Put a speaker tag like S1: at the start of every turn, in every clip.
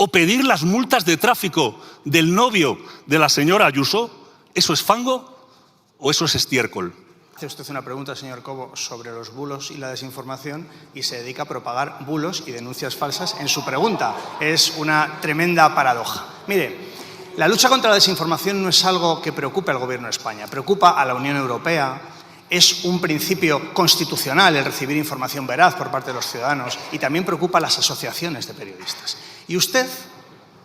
S1: o pedir las multas de tráfico del novio de la señora Ayuso, ¿eso es fango o eso es estiércol?
S2: Hace usted una pregunta, señor Cobo, sobre los bulos y la desinformación y se dedica a propagar bulos y denuncias falsas en su pregunta. Es una tremenda paradoja. Mire, la lucha contra la desinformación no es algo que preocupe al Gobierno de España, preocupa a la Unión Europea. Es un principio constitucional el recibir información veraz por parte de los ciudadanos y también preocupa a las asociaciones de periodistas. Y usted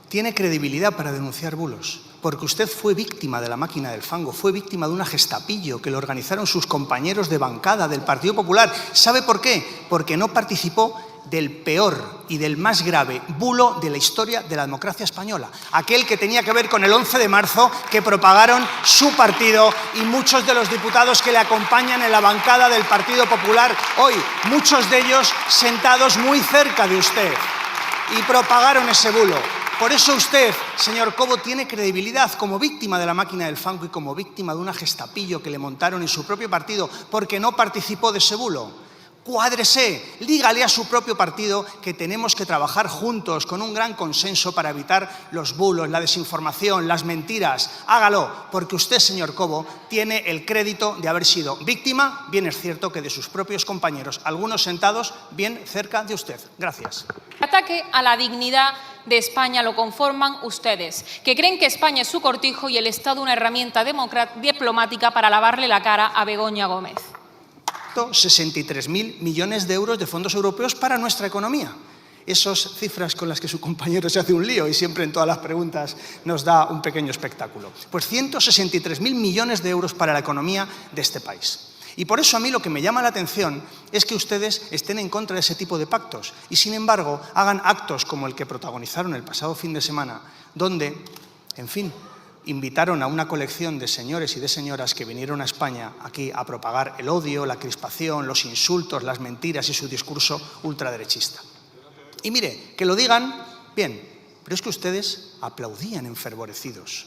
S2: tiene credibilidad para denunciar bulos, porque usted fue víctima de la máquina del fango, fue víctima de una gestapillo que lo organizaron sus compañeros de bancada del Partido Popular. ¿Sabe por qué? Porque no participó del peor y del más grave bulo de la historia de la democracia española. Aquel que tenía que ver con el 11 de marzo, que propagaron su partido y muchos de los diputados que le acompañan en la bancada del Partido Popular hoy, muchos de ellos sentados muy cerca de usted, y propagaron ese bulo. Por eso usted, señor Cobo, tiene credibilidad como víctima de la máquina del fango y como víctima de una gestapillo que le montaron en su propio partido porque no participó de ese bulo. Cuádrese, dígale a su propio partido que tenemos que trabajar juntos con un gran consenso para evitar los bulos, la desinformación, las mentiras. Hágalo, porque usted, señor Cobo, tiene el crédito de haber sido víctima, bien es cierto que de sus propios compañeros, algunos sentados bien cerca de usted. Gracias.
S3: El ataque a la dignidad de España lo conforman ustedes, que creen que España es su cortijo y el Estado una herramienta diplomática para lavarle la cara a Begoña Gómez.
S2: 63.000 millones de euros de fondos europeos para nuestra economía. Esas cifras con las que su compañero se hace un lío y siempre en todas las preguntas nos da un pequeño espectáculo. Pues 163.000 millones de euros para la economía de este país. Y por eso a mí lo que me llama la atención es que ustedes estén en contra de ese tipo de pactos y, sin embargo, hagan actos como el que protagonizaron el pasado fin de semana, donde, en fin, invitaron a una colección de señores y de señoras que vinieron a España aquí a propagar el odio, la crispación, los insultos, las mentiras y su discurso ultraderechista. Y mire, que lo digan, bien, pero es que ustedes aplaudían enfervorecidos.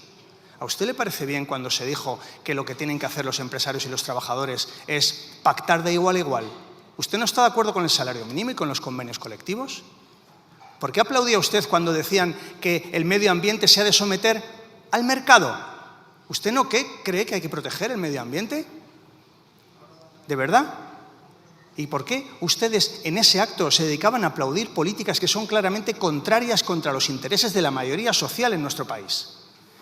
S2: ¿A usted le parece bien cuando se dijo que lo que tienen que hacer los empresarios y los trabajadores es pactar de igual a igual? ¿Usted no está de acuerdo con el salario mínimo y con los convenios colectivos? ¿Por qué aplaudía usted cuando decían que el medio ambiente se ha de someter al mercado? ¿Usted no cree que hay que proteger el medio ambiente? ¿De verdad? ¿Y por qué ustedes en ese acto se dedicaban a aplaudir políticas que son claramente contrarias contra los intereses de la mayoría social en nuestro país?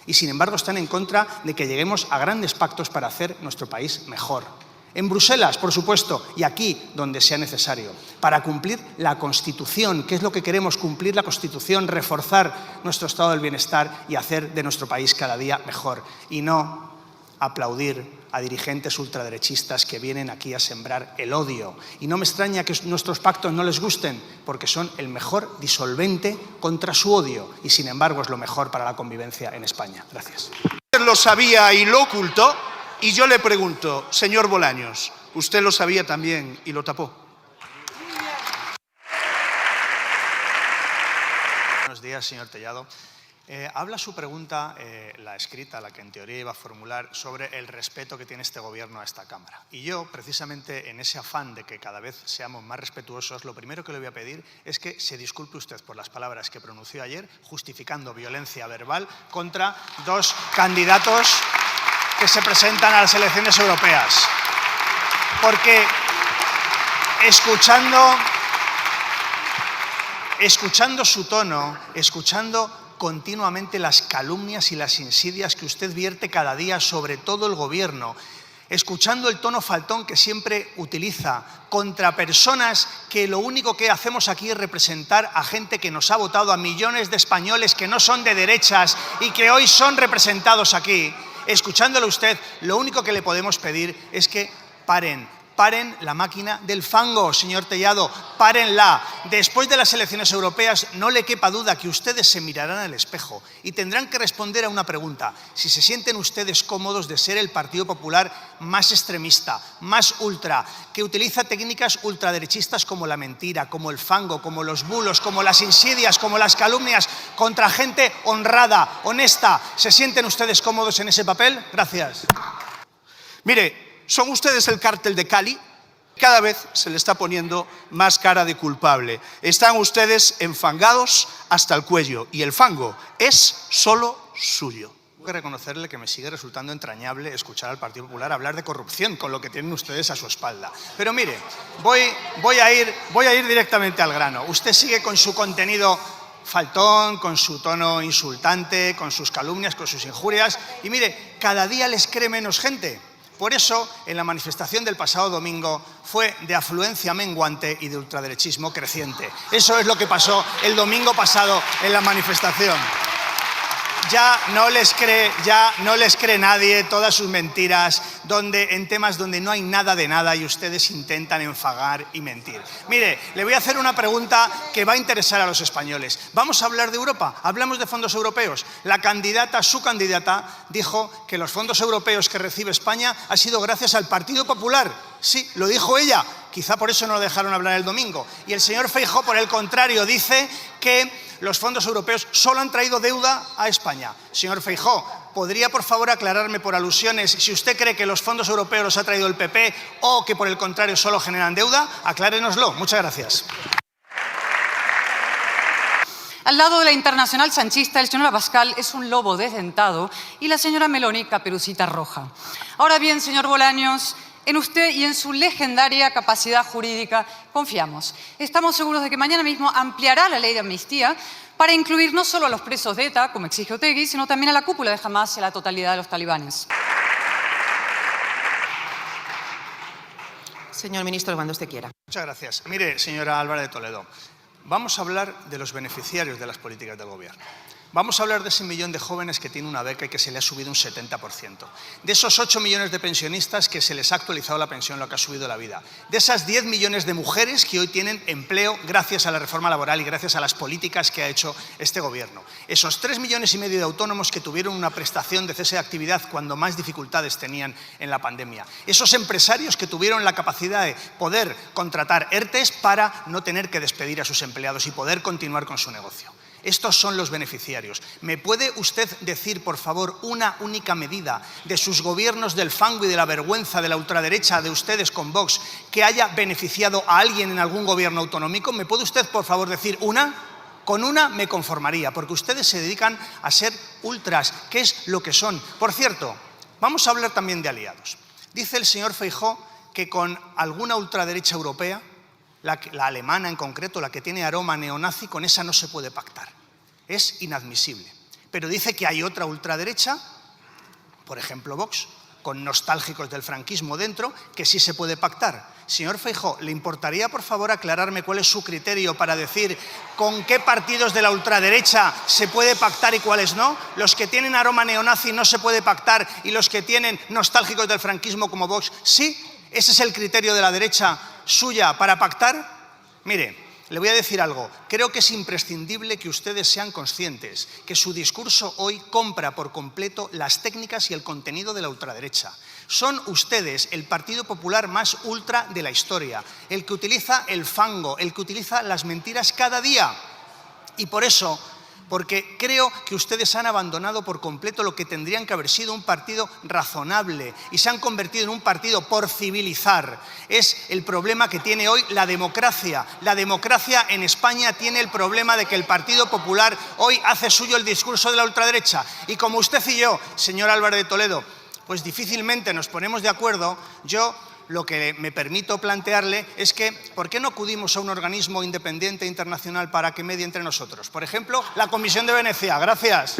S2: Y sin embargo están en contra de que lleguemos a grandes pactos para hacer nuestro país mejor. En Bruselas, por supuesto, y aquí donde sea necesario, para cumplir la Constitución, que es lo que queremos, cumplir la Constitución, reforzar nuestro estado del bienestar y hacer de nuestro país cada día mejor. Y no aplaudir a dirigentes ultraderechistas que vienen aquí a sembrar el odio. Y no me extraña que nuestros pactos no les gusten, porque son el mejor disolvente contra su odio y, sin embargo, es lo mejor para la convivencia en España. Gracias.
S4: Lo sabía y lo ocultó. Y yo le pregunto, señor Bolaños, ¿usted lo sabía también y lo tapó?
S2: Buenos días, señor Tellado. Habla su pregunta, la escrita, la que en teoría iba a formular, sobre el respeto que tiene este Gobierno a esta Cámara. Y yo, precisamente en ese afán de que cada vez seamos más respetuosos, lo primero que le voy a pedir es que se disculpe usted por las palabras que pronunció ayer, justificando violencia verbal contra dos candidatos que se presentan a las elecciones europeas. Porque escuchando su tono, escuchando continuamente las calumnias y las insidias que usted vierte cada día sobre todo el Gobierno, escuchando el tono faltón que siempre utiliza contra personas que lo único que hacemos aquí es representar a gente que nos ha votado, a millones de españoles que no son de derechas y que hoy son representados aquí. Escuchándolo usted, lo único que le podemos pedir es que paren la máquina del fango, señor Tellado, párenla. Después de las elecciones europeas, no le quepa duda que ustedes se mirarán al espejo y tendrán que responder a una pregunta: si se sienten ustedes cómodos de ser el Partido Popular más extremista, más ultra, que utiliza técnicas ultraderechistas como la mentira, como el fango, como los bulos, como las insidias, como las calumnias contra gente honrada, honesta. ¿Se sienten ustedes cómodos en ese papel? Gracias.
S4: Mire, ¿son ustedes el cártel de Cali Cada vez se le está poniendo más cara de culpable. Están ustedes enfangados hasta el cuello y el fango es solo suyo. Tengo que reconocerle que me sigue resultando entrañable escuchar al Partido Popular hablar de corrupción con lo que tienen ustedes a su espalda. Pero mire, voy a ir directamente al grano. Usted sigue con su contenido faltón, con su tono insultante, con sus calumnias, con sus injurias. Y mire, cada día les cree menos gente. Por eso, en la manifestación del pasado domingo fue de afluencia menguante y de ultraderechismo creciente. Eso es lo que pasó el domingo pasado en la manifestación. Ya no les cree nadie todas sus mentiras en temas donde no hay nada de nada y ustedes intentan enfagar y mentir. Mire, le voy a hacer una pregunta que va a interesar a los españoles. ¿Vamos a hablar de Europa? ¿Hablamos de fondos europeos? Su candidata, dijo que los fondos europeos que recibe España ha sido gracias al Partido Popular. Sí, lo dijo ella. Quizá por eso no lo dejaron hablar el domingo. Y el señor Feijóo, por el contrario, dice que los fondos europeos solo han traído deuda a España. Señor Feijóo, ¿podría por favor aclararme por alusiones si usted cree que los fondos europeos los ha traído el PP o que por el contrario solo generan deuda? Aclárenoslo. Muchas gracias.
S5: Al lado de la internacional sanchista, el señor Abascal es un lobo desdentado y la señora Meloni caperucita roja. Ahora bien, señor Bolaños, en usted y en su legendaria capacidad jurídica confiamos. Estamos seguros de que mañana mismo ampliará la ley de amnistía para incluir no solo a los presos de ETA, como exige Otegi, sino también a la cúpula de Hamás y a la totalidad de los talibanes.
S6: Señor ministro, cuando usted quiera.
S2: Muchas gracias. Mire, señora Álvarez de Toledo, vamos a hablar de los beneficiarios de las políticas del Gobierno. Vamos a hablar de ese millón de jóvenes que tiene una beca y que se le ha subido un 70%. De esos 8 millones de pensionistas que se les ha actualizado la pensión, lo que ha subido la vida. De esas 10 millones de mujeres que hoy tienen empleo gracias a la reforma laboral y gracias a las políticas que ha hecho este Gobierno. Esos 3,5 millones de autónomos que tuvieron una prestación de cese de actividad cuando más dificultades tenían en la pandemia. Esos empresarios que tuvieron la capacidad de poder contratar ERTEs para no tener que despedir a sus empleados y poder continuar con su negocio. Estos son los beneficiarios. ¿Me puede usted decir, por favor, una única medida de sus gobiernos del fango y de la vergüenza de la ultraderecha de ustedes con Vox que haya beneficiado a alguien en algún gobierno autonómico? ¿Me puede usted, por favor, decir una? Con una me conformaría, porque ustedes se dedican a ser ultras, que es lo que son. Por cierto, vamos a hablar también de aliados. Dice el señor Feijóo que con alguna ultraderecha europea, la alemana en concreto, la que tiene aroma neonazi, con esa no se puede pactar. Es inadmisible. Pero dice que hay otra ultraderecha, por ejemplo Vox, con nostálgicos del franquismo dentro, que sí se puede pactar. Señor Feijóo, ¿le importaría por favor aclararme cuál es su criterio para decir con qué partidos de la ultraderecha se puede pactar y cuáles no? ¿Los que tienen aroma neonazi no se puede pactar y los que tienen nostálgicos del franquismo como Vox sí? ¿Ese es el criterio de la derecha suya para pactar? Mire, le voy a decir algo. Creo que es imprescindible que ustedes sean conscientes que su discurso hoy compra por completo las técnicas y el contenido de la ultraderecha. Son ustedes el Partido Popular más ultra de la historia, el que utiliza el fango, el que utiliza las mentiras cada día. Y por eso, porque creo que ustedes han abandonado por completo lo que tendrían que haber sido un partido razonable y se han convertido en un partido por civilizar. Es el problema que tiene hoy la democracia. La democracia en España tiene el problema de que el Partido Popular hoy hace suyo el discurso de la ultraderecha. Y como usted y yo, señor Álvarez de Toledo, pues difícilmente nos ponemos de acuerdo, yo lo que me permito plantearle es que, ¿por qué no acudimos a un organismo independiente internacional para que medie entre nosotros? Por ejemplo, la Comisión de Venecia. Gracias.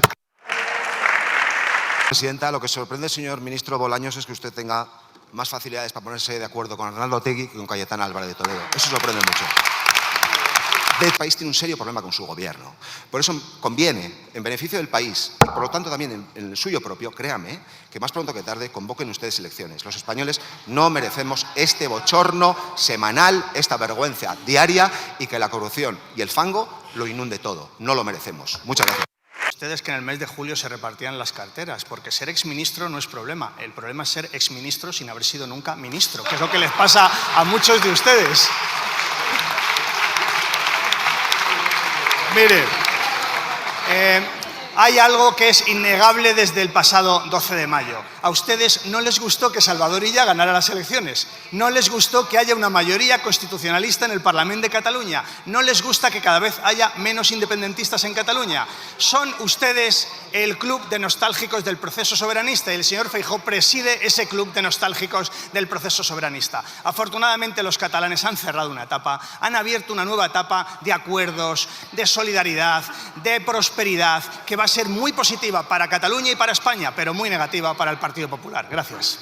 S7: Presidenta, lo que sorprende, señor ministro Bolaños, es que usted tenga más facilidades para ponerse de acuerdo con Arnaldo Otegi que con Cayetana Álvarez de Toledo. Eso sorprende mucho. El país tiene un serio problema con su gobierno. Por eso conviene, en beneficio del país, y por lo tanto también en el suyo propio, créame, que más pronto que tarde convoquen ustedes elecciones. Los españoles no merecemos este bochorno semanal, esta vergüenza diaria y que la corrupción y el fango lo inunde todo. No lo merecemos. Muchas gracias.
S2: Ustedes que en el mes de julio se repartían las carteras, porque ser exministro no es problema. El problema es ser exministro sin haber sido nunca ministro, que es lo que les pasa a muchos de ustedes. Mire, hay algo que es innegable desde el pasado 12 de mayo. A ustedes no les gustó que Salvador Illa ganara las elecciones. No les gustó que haya una mayoría constitucionalista en el Parlamento de Cataluña. No les gusta que cada vez haya menos independentistas en Cataluña. Son ustedes el club de nostálgicos del proceso soberanista y el señor Feijóo preside ese club de nostálgicos del proceso soberanista. Afortunadamente los catalanes han cerrado una etapa, han abierto una nueva etapa de acuerdos, de solidaridad, de prosperidad, que va a ser muy positiva para Cataluña y para España, pero muy negativa para el Partido Popular. Gracias.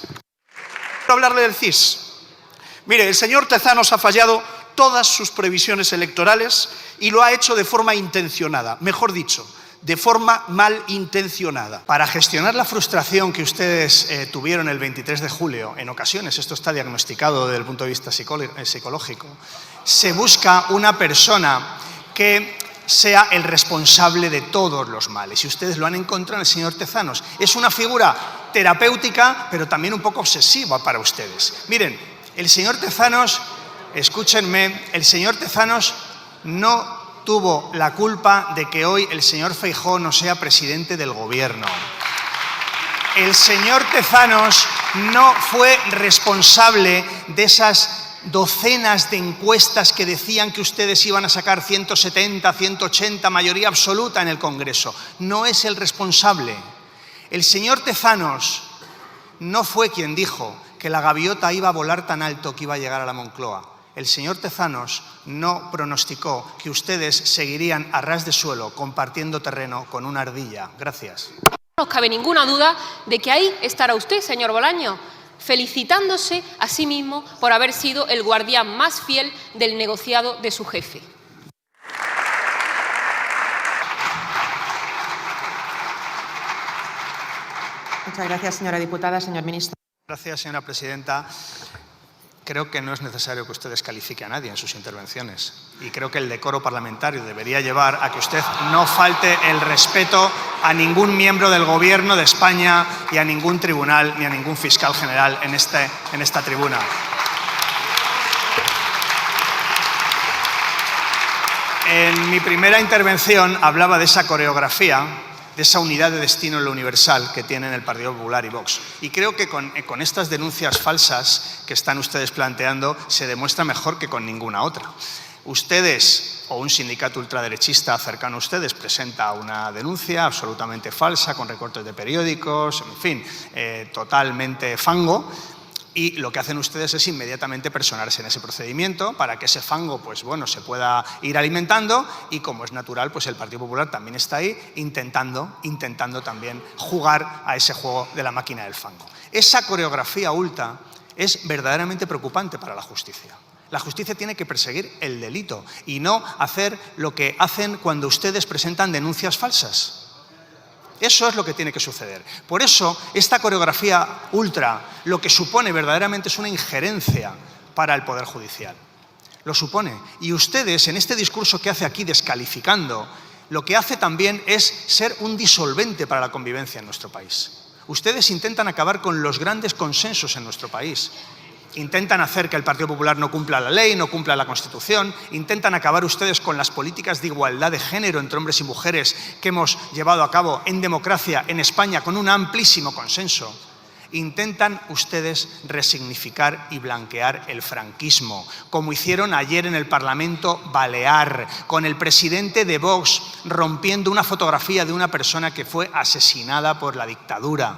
S4: Quiero hablarle del CIS. Mire, el señor Tezanos ha fallado todas sus previsiones electorales y lo ha hecho de forma intencionada, mejor dicho, de forma malintencionada.
S2: Para gestionar la frustración que ustedes tuvieron el 23 de julio, en ocasiones, esto está diagnosticado desde el punto de vista psicológico, se busca una persona que sea el responsable de todos los males. Y ustedes lo han encontrado en el señor Tezanos. Es una figura terapéutica, pero también un poco obsesiva para ustedes. Miren, el señor Tezanos, escúchenme, el señor Tezanos no tuvo la culpa de que hoy el señor Feijóo no sea presidente del gobierno. El señor Tezanos no fue responsable de esas docenas de encuestas que decían que ustedes iban a sacar 170, 180, mayoría absoluta en el Congreso. No es el responsable. El señor Tezanos no fue quien dijo que la gaviota iba a volar tan alto que iba a llegar a la Moncloa. El señor Tezanos no pronosticó que ustedes seguirían a ras de suelo compartiendo terreno con una ardilla. Gracias.
S3: No nos cabe ninguna duda de que ahí estará usted, señor Bolaños, felicitándose a sí mismo por haber sido el guardián más fiel del negociado de su jefe.
S6: Muchas gracias, señora diputada. Señor ministro.
S2: Gracias, señora presidenta. Creo que no es necesario que usted descalifique a nadie en sus intervenciones. Y creo que el decoro parlamentario debería llevar a que usted no falte el respeto a ningún miembro del Gobierno de España y a ningún tribunal ni a ningún fiscal general en esta tribuna. En mi primera intervención hablaba de esa coreografía, de esa unidad de destino en lo universal que tienen el Partido Popular y Vox. Y creo que con estas denuncias falsas que están ustedes planteando se demuestra mejor que con ninguna otra. Ustedes o un sindicato ultraderechista cercano a ustedes presenta una denuncia absolutamente falsa con recortes de periódicos, en fin, totalmente fango. Y lo que hacen ustedes es inmediatamente personarse en ese procedimiento para que ese fango, pues bueno, se pueda ir alimentando y, como es natural, pues el Partido Popular también está ahí intentando también jugar a ese juego de la máquina del fango. Esa coreografía ultra es verdaderamente preocupante para la justicia. La justicia tiene que perseguir el delito y no hacer lo que hacen cuando ustedes presentan denuncias falsas. Eso es lo que tiene que suceder. Por eso, esta coreografía ultra lo que supone verdaderamente es una injerencia para el Poder Judicial. Lo supone. Y ustedes, en este discurso que hace aquí descalificando, lo que hace también es ser un disolvente para la convivencia en nuestro país. Ustedes intentan acabar con los grandes consensos en nuestro país. Intentan hacer que el Partido Popular no cumpla la ley, no cumpla la Constitución. Intentan acabar ustedes con las políticas de igualdad de género entre hombres y mujeres que hemos llevado a cabo en democracia en España con un amplísimo consenso. Intentan ustedes resignificar y blanquear el franquismo, como hicieron ayer en el Parlamento Balear, con el presidente de Vox rompiendo una fotografía de una persona que fue asesinada por la dictadura.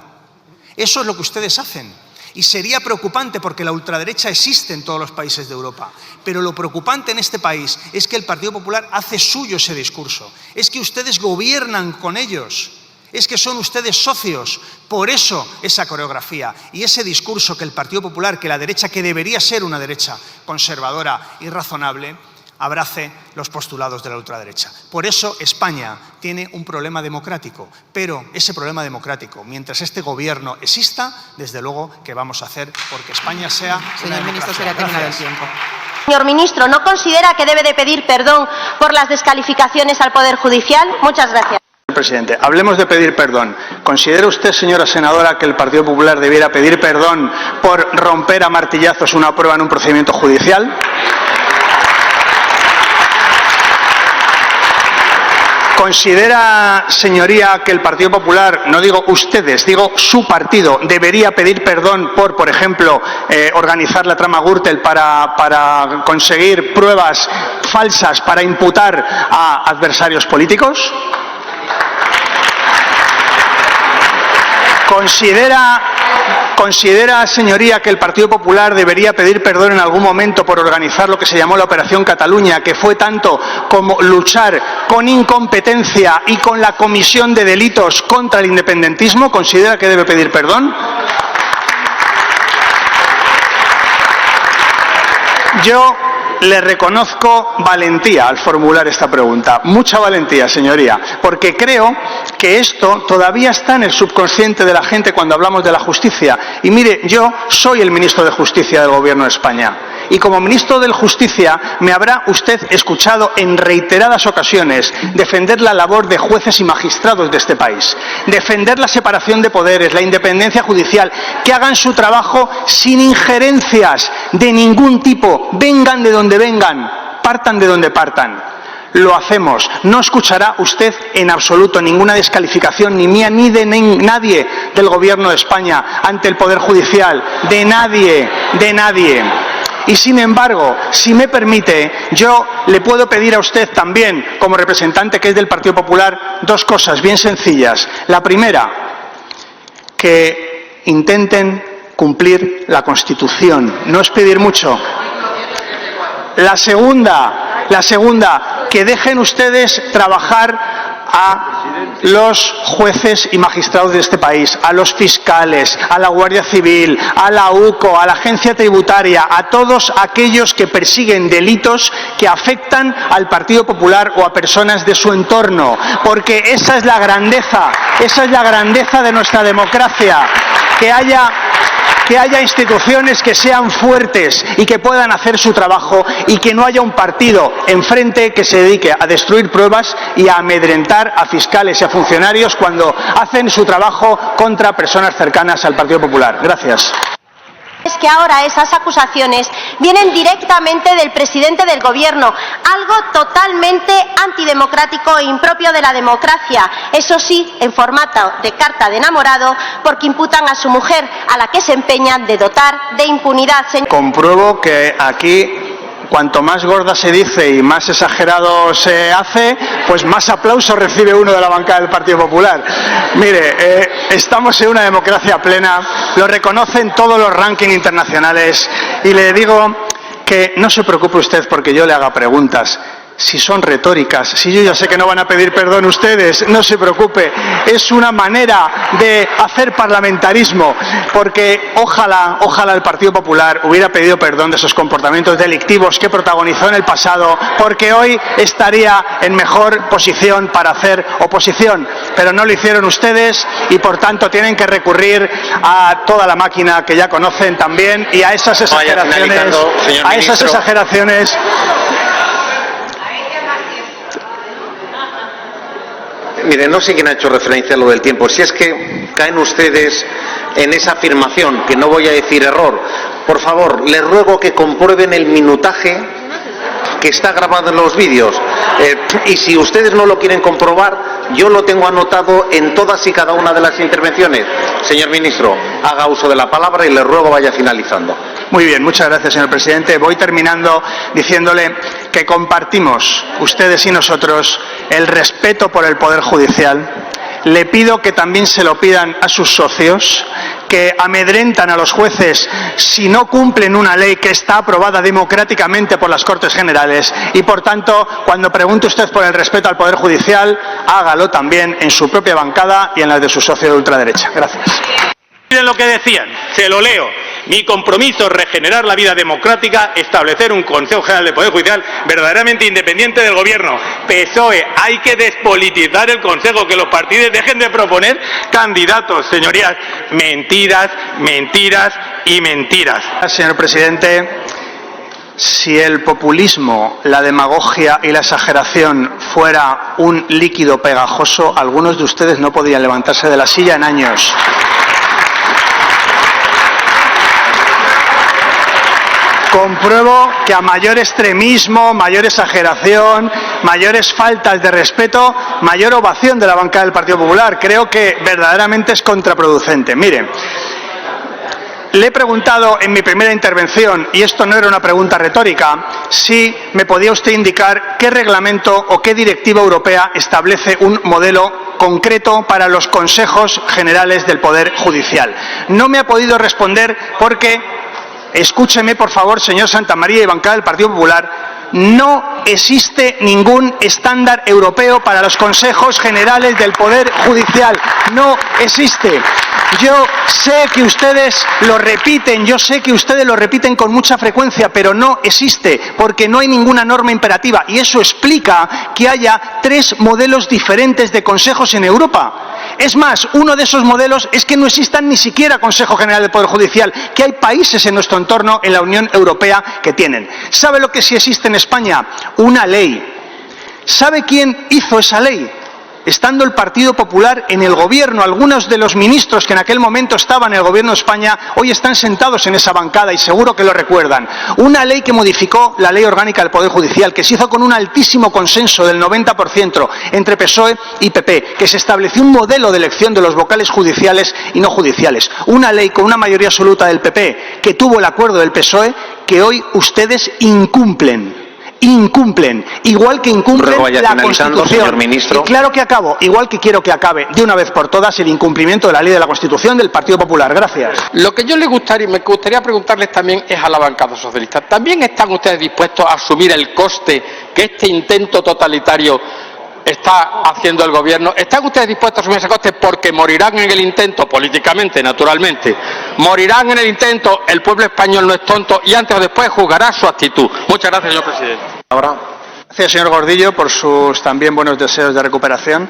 S2: Eso es lo que ustedes hacen. Y sería preocupante porque la ultraderecha existe en todos los países de Europa. Pero lo preocupante en este país es que el Partido Popular hace suyo ese discurso. Es que ustedes gobiernan con ellos. Es que son ustedes socios. Por eso esa coreografía y ese discurso que el Partido Popular, que la derecha, que debería ser una derecha conservadora y razonable, abrace los postulados de la ultraderecha. Por eso España tiene un problema democrático, pero ese problema democrático, mientras este gobierno exista, desde luego que vamos a hacer porque España sea...
S6: Señor ministro, se le ha terminado el tiempo.
S8: Señor ministro, ¿no considera que debe de pedir perdón por las descalificaciones al Poder Judicial? Muchas gracias.
S2: Presidente, hablemos de pedir perdón. ¿Considera usted, señora senadora, que el Partido Popular debiera pedir perdón por romper a martillazos una prueba en un procedimiento judicial? ¿Considera, señoría, que el Partido Popular, no digo ustedes, digo su partido, debería pedir perdón por ejemplo, organizar la trama Gürtel para conseguir pruebas falsas para imputar a adversarios políticos? ¿Considera, señoría, que el Partido Popular debería pedir perdón en algún momento por organizar lo que se llamó la Operación Cataluña, que fue tanto como luchar con incompetencia y con la comisión de delitos contra el independentismo? ¿Considera que debe pedir perdón? Yo le reconozco valentía al formular esta pregunta, mucha valentía, señoría, porque creo que esto todavía está en el subconsciente de la gente cuando hablamos de la justicia. Y mire, yo soy el ministro de Justicia del Gobierno de España. Y como ministro de Justicia me habrá usted escuchado en reiteradas ocasiones defender la labor de jueces y magistrados de este país, defender la separación de poderes, la independencia judicial, que hagan su trabajo sin injerencias de ningún tipo, vengan de donde vengan, partan de donde partan. Lo hacemos. No escuchará usted en absoluto ninguna descalificación, ni mía ni de nadie del Gobierno de España ante el Poder Judicial, de nadie, de nadie. Y sin embargo, si me permite, yo le puedo pedir a usted también, como representante que es del Partido Popular, dos cosas bien sencillas. La primera, que intenten cumplir la Constitución. No es pedir mucho. La segunda, que dejen ustedes trabajar a los jueces y magistrados de este país, a los fiscales, a la Guardia Civil, a la UCO, a la Agencia Tributaria, a todos aquellos que persiguen delitos que afectan al Partido Popular o a personas de su entorno, porque esa es la grandeza de nuestra democracia, que haya instituciones que sean fuertes y que puedan hacer su trabajo y que no haya un partido enfrente que se dedique a destruir pruebas y a amedrentar a fiscales y a funcionarios cuando hacen su trabajo contra personas cercanas al Partido Popular. Gracias.
S8: Es que ahora esas acusaciones vienen directamente del presidente del Gobierno, algo totalmente antidemocrático e impropio de la democracia, eso sí, en formato de carta de enamorado, porque imputan a su mujer, a la que se empeñan de dotar de impunidad.
S2: Compruebo que aquí, cuanto más gorda se dice y más exagerado se hace, pues más aplauso recibe uno de la bancada del Partido Popular. Mire, estamos en una democracia plena, lo reconocen todos los rankings internacionales, y le digo que no se preocupe usted porque yo le haga preguntas. Si son retóricas, si yo ya sé que no van a pedir perdón ustedes, no se preocupe, es una manera de hacer parlamentarismo, porque ojalá el Partido Popular hubiera pedido perdón de esos comportamientos delictivos que protagonizó en el pasado, porque hoy estaría en mejor posición para hacer oposición, pero no lo hicieron ustedes y por tanto tienen que recurrir a toda la máquina que ya conocen también y a esas exageraciones,
S9: Mire, no sé quién ha hecho referencia a lo del tiempo. Si es que caen ustedes en esa afirmación, que no voy a decir error, por favor, les ruego que comprueben el minutaje que está grabado en los vídeos. Y si ustedes no lo quieren comprobar, yo lo tengo anotado en todas y cada una de las intervenciones. Señor ministro, haga uso de la palabra y le ruego vaya finalizando.
S2: Muy bien, muchas gracias, señor presidente. Voy terminando diciéndole que compartimos, ustedes y nosotros, el respeto por el Poder Judicial. Le pido que también se lo pidan a sus socios, que amedrentan a los jueces si no cumplen una ley que está aprobada democráticamente por las Cortes Generales. Y, por tanto, cuando pregunte usted por el respeto al Poder Judicial, hágalo también en su propia bancada y en la de su socio de ultraderecha. Gracias.
S10: Miren lo que decían, se lo leo. Mi compromiso es regenerar la vida democrática, establecer un Consejo General del Poder Judicial verdaderamente independiente del Gobierno. PSOE, hay que despolitizar el Consejo, que los partidos dejen de proponer candidatos. Señorías, mentiras, mentiras y mentiras.
S2: Señor presidente, si el populismo, la demagogia y la exageración fuera un líquido pegajoso, algunos de ustedes no podrían levantarse de la silla en años.
S4: compruebo que a mayor extremismo, mayor exageración, mayores faltas de respeto, mayor ovación de la bancada del Partido Popular. Creo que verdaderamente es contraproducente. Miren, le he preguntado en mi primera intervención, y esto no era una pregunta retórica, si me podía usted indicar qué reglamento o qué directiva europea establece un modelo concreto para los consejos generales del Poder Judicial. No me ha podido responder porque, escúcheme por favor, señor Santamaría y bancada del Partido Popular, no existe ningún estándar europeo para los consejos generales del Poder Judicial. No existe. Yo sé que ustedes lo repiten, con mucha frecuencia, pero no existe, porque no hay ninguna norma imperativa. Y eso explica que haya 3 modelos diferentes de consejos en Europa. Es más, uno de esos modelos es que no existan ni siquiera Consejo General del Poder Judicial, que hay países en nuestro entorno, en la Unión Europea, que tienen. ¿Sabe lo que sí existe en España? Una ley. ¿Sabe quién hizo esa ley? Estando el Partido Popular en el gobierno, algunos de los ministros que en aquel momento estaban en el gobierno de España hoy están sentados en esa bancada y seguro que lo recuerdan. Una ley que modificó la Ley Orgánica del Poder Judicial, que se hizo con un altísimo consenso del 90% entre PSOE y PP, que se estableció un modelo de elección de los vocales judiciales y no judiciales. Una ley con una mayoría absoluta del PP que tuvo el acuerdo del PSOE que hoy ustedes incumplen, igual que incumplen la Constitución.
S9: Señor ministro.
S4: Y claro que acabo, igual que quiero que acabe de una vez por todas el incumplimiento de la ley de la Constitución del Partido Popular. Gracias.
S11: Lo que me gustaría preguntarles también es a la bancada socialista. ¿También están ustedes dispuestos a asumir el coste que este intento totalitario está haciendo el gobierno? ¿Están ustedes dispuestos a asumir ese coste? Porque morirán en el intento, políticamente, naturalmente. Morirán en el intento, el pueblo español no es tonto y antes o después juzgará su actitud. Muchas gracias, señor presidente.
S4: Gracias, señor Gordillo, por sus también buenos deseos de recuperación.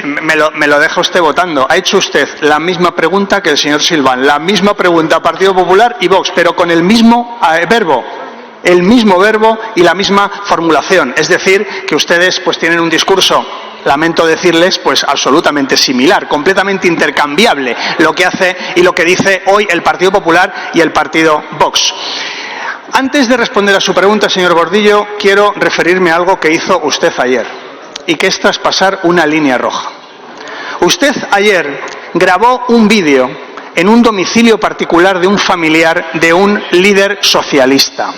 S4: Me lo deja usted votando. Ha hecho usted la misma pregunta que el señor Silván, la misma pregunta a Partido Popular y Vox, pero con el mismo verbo. El mismo verbo y la misma formulación. Es decir, que ustedes pues tienen un discurso, lamento decirles, pues absolutamente similar, completamente intercambiable, lo que hace y lo que dice hoy el Partido Popular y el partido Vox. Antes de responder a su pregunta, señor Gordillo, quiero referirme a algo que hizo usted ayer, y que es traspasar una línea roja. Usted ayer grabó un vídeo en un domicilio particular de un familiar de un líder socialista.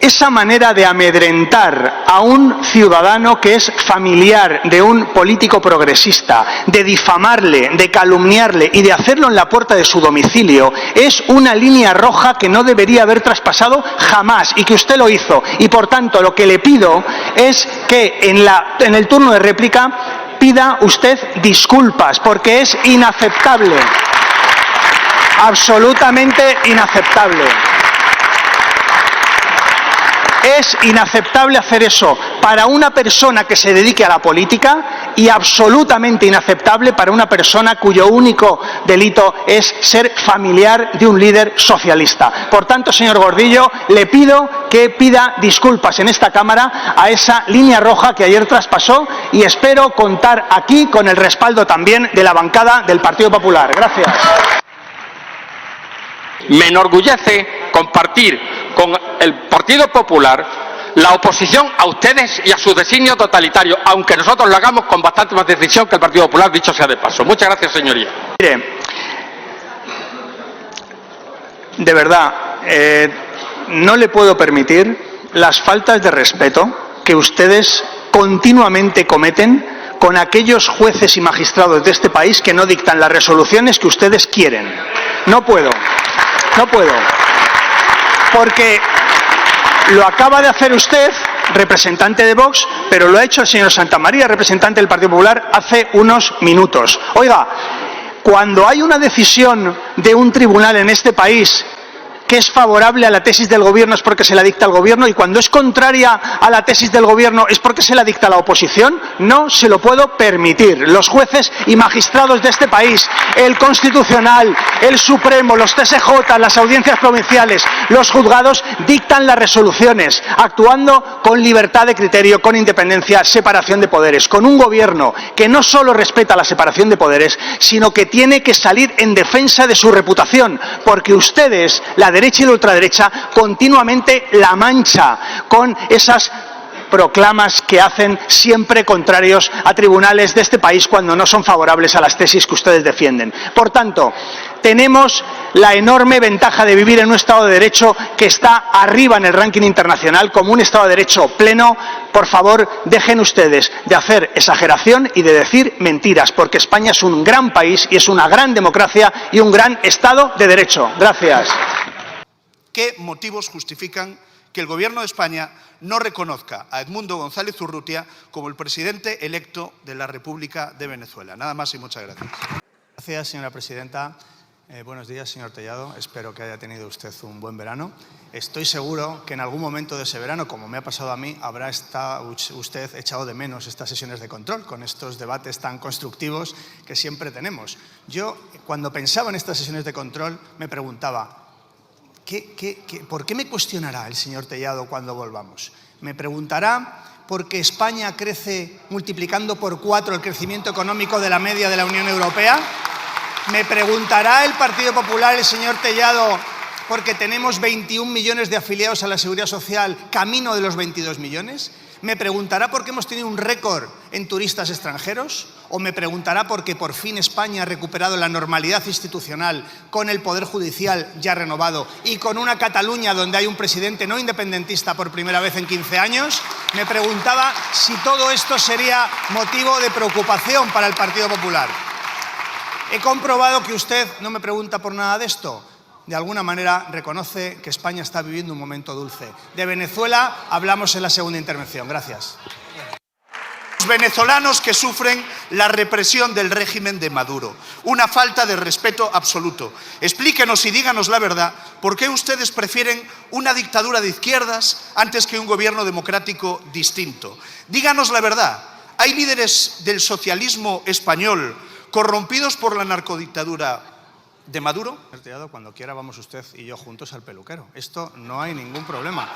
S4: Esa manera de amedrentar a un ciudadano que es familiar de un político progresista, de difamarle, de calumniarle y de hacerlo en la puerta de su domicilio, es una línea roja que no debería haber traspasado jamás y que usted lo hizo. Y por tanto, lo que le pido es que en el turno de réplica pida usted disculpas, porque es inaceptable. Absolutamente inaceptable. Es inaceptable hacer eso para una persona que se dedique a la política y absolutamente inaceptable para una persona cuyo único delito es ser familiar de un líder socialista. Por tanto, señor Gordillo, le pido que pida disculpas en esta Cámara a esa línea roja que ayer traspasó y espero contar aquí con el respaldo también de la bancada del Partido Popular. Gracias.
S11: Me enorgullece compartir con el Partido Popular la oposición a ustedes y a su designio totalitario, aunque nosotros lo hagamos con bastante más decisión que el Partido Popular, dicho sea de paso. Muchas gracias, señoría.
S4: Mire, de verdad, no le puedo permitir las faltas de respeto que ustedes continuamente cometen con aquellos jueces y magistrados de este país que no dictan las resoluciones que ustedes quieren. No puedo. Porque lo acaba de hacer usted, representante de Vox, pero lo ha hecho el señor Santamaría, representante del Partido Popular, hace unos minutos. Oiga, cuando hay una decisión de un tribunal en este país que es favorable a la tesis del gobierno es porque se la dicta al gobierno y cuando es contraria a la tesis del gobierno es porque se la dicta a la oposición, no se lo puedo permitir. Los jueces y magistrados de este país, el Constitucional, el Supremo, los TSJ, las audiencias provinciales, los juzgados dictan las resoluciones, actuando con libertad de criterio, con independencia, separación de poderes, con un gobierno que no solo respeta la separación de poderes, sino que tiene que salir en defensa de su reputación, porque ustedes, la derecha y la ultraderecha continuamente la mancha con esas proclamas que hacen siempre contrarios a tribunales de este país cuando no son favorables a las tesis que ustedes defienden. Por tanto, tenemos la enorme ventaja de vivir en un Estado de Derecho que está arriba en el ranking internacional como un Estado de Derecho pleno. Por favor, dejen ustedes de hacer exageración y de decir mentiras, porque España es un gran país y es una gran democracia y un gran Estado de Derecho. Gracias. ¿Qué motivos justifican que el Gobierno de España no reconozca a Edmundo González Urrutia como el presidente electo de la República de Venezuela? Nada más y muchas gracias.
S2: Gracias, señora presidenta. Buenos días, señor Tellado. Espero que haya tenido usted un buen verano. Estoy seguro que en algún momento de ese verano, como me ha pasado a mí, habrá usted echado de menos estas sesiones de control, con estos debates tan constructivos que siempre tenemos. Yo, cuando pensaba en estas sesiones de control, me preguntaba, ¿por qué me cuestionará el señor Tellado cuando volvamos? ¿Me preguntará por qué España crece multiplicando por 4 el crecimiento económico de la media de la Unión Europea? ¿Me preguntará el Partido Popular, el señor Tellado, porque tenemos 21 millones de afiliados a la Seguridad Social, camino de los 22 millones? ¿Me preguntará por qué hemos tenido un récord en turistas extranjeros? ¿O me preguntará por qué por fin España ha recuperado la normalidad institucional con el Poder Judicial ya renovado y con una Cataluña donde hay un presidente no independentista por primera vez en 15 años? Me preguntaba si todo esto sería motivo de preocupación para el Partido Popular. He comprobado que usted no me pregunta por nada de esto. De alguna manera reconoce que España está viviendo un momento dulce. De Venezuela hablamos en la segunda intervención. Gracias.
S4: Los venezolanos que sufren la represión del régimen de Maduro. Una falta de respeto absoluto. Explíquenos y díganos la verdad, ¿por qué ustedes prefieren una dictadura de izquierdas antes que un gobierno democrático distinto? Díganos la verdad. ¿Hay líderes del socialismo español corrompidos por la narcodictadura de Maduro?
S2: Cuando quiera vamos usted y yo juntos al peluquero. Esto no hay ningún problema.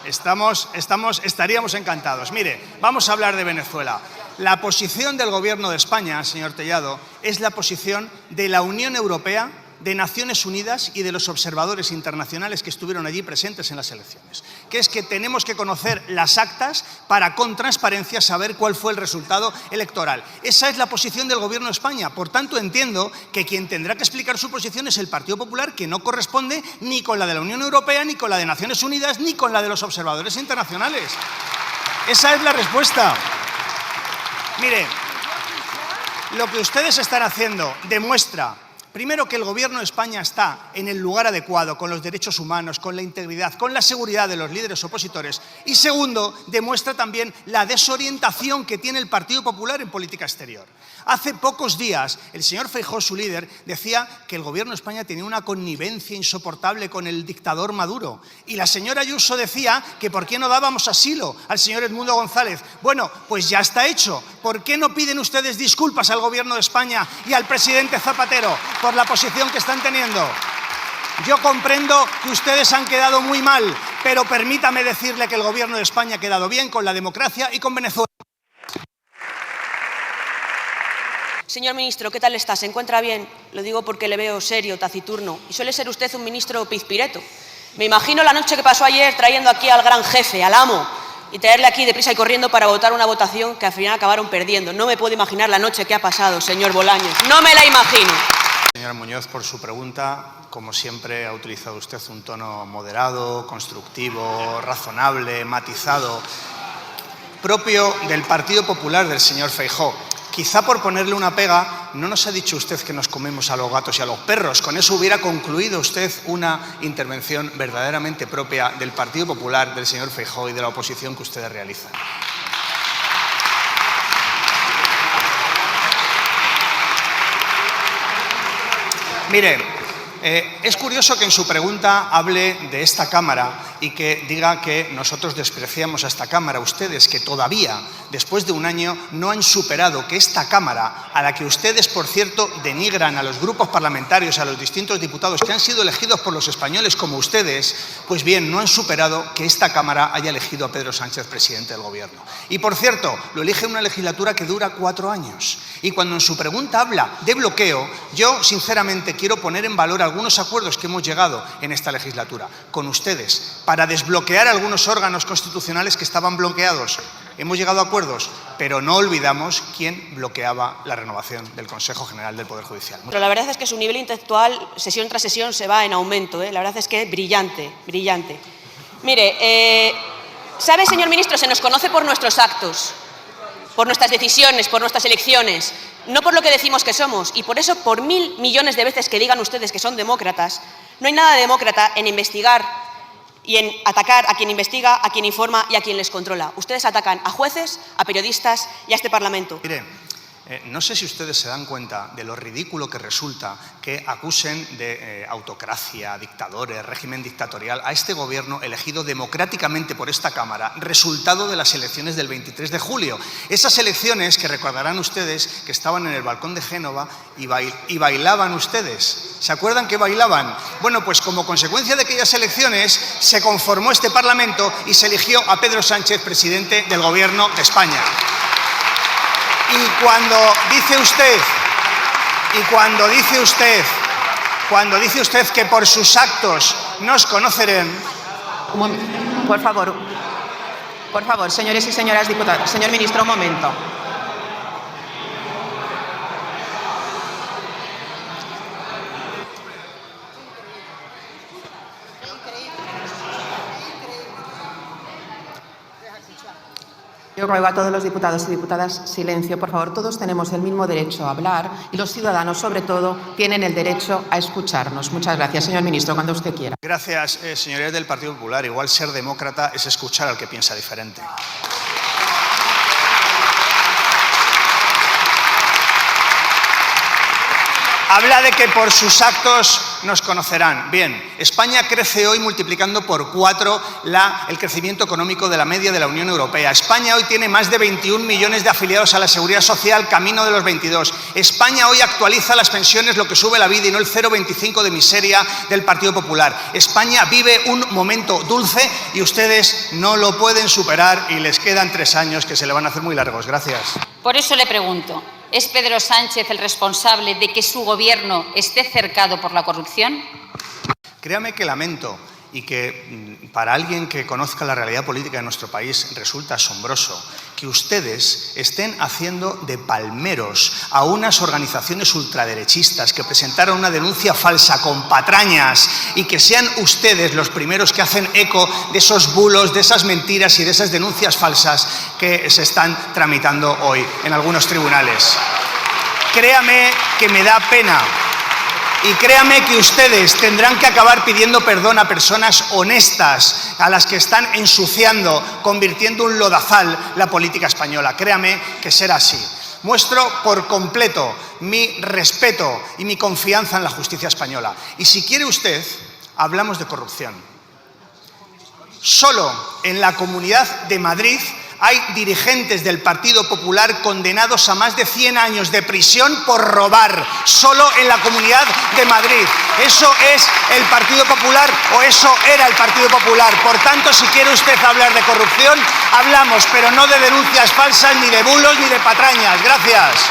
S2: Estaríamos encantados. Mire, vamos a hablar de Venezuela. La posición del Gobierno de España, señor Tellado, es la posición de la Unión Europea, de Naciones Unidas y de los observadores internacionales que estuvieron allí presentes en las elecciones, que es que tenemos que conocer las actas para con transparencia saber cuál fue el resultado electoral. Esa es la posición del Gobierno de España. Por tanto, entiendo que quien tendrá que explicar su posición es el Partido Popular, que no corresponde ni con la de la Unión Europea, ni con la de Naciones Unidas, ni con la de los observadores internacionales. Esa es la respuesta. Mire, lo que ustedes están haciendo demuestra, primero, que el Gobierno de España está en el lugar adecuado, con los derechos humanos, con la integridad, con la seguridad de los líderes opositores. Y segundo, demuestra también la desorientación que tiene el Partido Popular en política exterior. Hace pocos días, el señor Feijóo, su líder, decía que el Gobierno de España tenía una connivencia insoportable con el dictador Maduro. Y la señora Ayuso decía que por qué no dábamos asilo al señor Edmundo González. Bueno, pues ya está hecho. ¿Por qué no piden ustedes disculpas al Gobierno de España y al presidente Zapatero por la posición que están teniendo? Yo comprendo que ustedes han quedado muy mal, pero permítame decirle que el Gobierno de España ha quedado bien con la democracia y con Venezuela.
S12: Señor ministro, ¿qué tal está? ¿Se encuentra bien? Lo digo porque le veo serio, taciturno. Y suele ser usted un ministro pizpireto. Me imagino la noche que pasó ayer trayendo aquí al gran jefe, al amo, y traerle aquí deprisa y corriendo para votar una votación que al final acabaron perdiendo. No me puedo imaginar la noche que ha pasado, señor Bolaños. No me la imagino.
S2: Señora Muñoz, por su pregunta, como siempre ha utilizado usted un tono moderado, constructivo, razonable, matizado, propio del Partido Popular del señor Feijóo. Quizá por ponerle una pega, no nos ha dicho usted que nos comemos a los gatos y a los perros. Con eso hubiera concluido usted una intervención verdaderamente propia del Partido Popular, del señor Feijóo y de la oposición que ustedes realizan. Mire, es curioso que en su pregunta hable de esta Cámara y que diga que nosotros despreciamos a esta Cámara. Ustedes, que todavía, después de un año, no han superado que esta Cámara, a la que ustedes, por cierto, denigran a los grupos parlamentarios, a los distintos diputados que han sido elegidos por los españoles como ustedes, pues bien, no han superado que esta Cámara haya elegido a Pedro Sánchez presidente del Gobierno. Y, por cierto, lo elige en una legislatura que dura 4 años. Y cuando en su pregunta habla de bloqueo, yo sinceramente quiero poner en valor algunos acuerdos que hemos llegado en esta legislatura con ustedes para desbloquear algunos órganos constitucionales que estaban bloqueados. Hemos llegado a acuerdos, pero no olvidamos quién bloqueaba la renovación del Consejo General del Poder Judicial.
S12: Pero la verdad es que su nivel intelectual, sesión tras sesión, se va en aumento, ¿eh? La verdad es que brillante, brillante. Mire, ¿sabe, señor ministro? Se nos conoce por nuestros actos, por nuestras decisiones, por nuestras elecciones, no por lo que decimos que somos. Y por eso, por 1000 millones de veces que digan ustedes que son demócratas, no hay nada de demócrata en investigar y en atacar a quien investiga, a quien informa y a quien les controla. Ustedes atacan a jueces, a periodistas y a este Parlamento.
S2: Mire, no sé si ustedes se dan cuenta de lo ridículo que resulta que acusen de autocracia, dictadores, régimen dictatorial a este gobierno elegido democráticamente por esta Cámara, resultado de las elecciones del 23 de julio. Esas elecciones que recordarán ustedes que estaban en el balcón de Génova y bailaban ustedes. ¿Se acuerdan que bailaban? Bueno, pues como consecuencia de aquellas elecciones se conformó este Parlamento y se eligió a Pedro Sánchez presidente del Gobierno de España. Y cuando dice usted que por sus actos nos conocerán.
S6: Por favor, señores y señoras diputados. Señor ministro, un momento. Yo ruego a todos los diputados y diputadas silencio, por favor. Todos tenemos el mismo derecho a hablar y los ciudadanos, sobre todo, tienen el derecho a escucharnos. Muchas gracias, señor ministro, cuando usted quiera.
S2: Gracias, señorías del Partido Popular. Igual ser demócrata es escuchar al que piensa diferente. Habla de que por sus actos nos conocerán. Bien, España crece hoy multiplicando por 4 el crecimiento económico de la media de la Unión Europea. España hoy tiene más de 21 millones de afiliados a la Seguridad Social, camino de los 22. España hoy actualiza las pensiones, lo que sube la vida y no el 0,25 de miseria del Partido Popular. España vive un momento dulce y ustedes no lo pueden superar y les quedan 3 años que se le van a hacer muy largos. Gracias.
S13: Por eso le pregunto, ¿es Pedro Sánchez el responsable de que su gobierno esté cercado por la corrupción?
S2: Créame que lamento y que para alguien que conozca la realidad política de nuestro país resulta asombroso que ustedes estén haciendo de palmeros a unas organizaciones ultraderechistas que presentaron una denuncia falsa con patrañas y que sean ustedes los primeros que hacen eco de esos bulos, de esas mentiras y de esas denuncias falsas que se están tramitando hoy en algunos tribunales. Créame que me da pena. Y créame que ustedes tendrán que acabar pidiendo perdón a personas honestas, a las que están ensuciando, convirtiendo en un lodazal la política española. Créame que será así. Muestro por completo mi respeto y mi confianza en la justicia española. Y si quiere usted, hablamos de corrupción. Solo en la Comunidad de Madrid hay dirigentes del Partido Popular condenados a más de 100 años de prisión por robar, solo en la Comunidad de Madrid. ¿Eso es el Partido Popular o eso era el Partido Popular? Por tanto, si quiere usted hablar de corrupción, hablamos, pero no de denuncias falsas, ni de bulos, ni de patrañas. Gracias.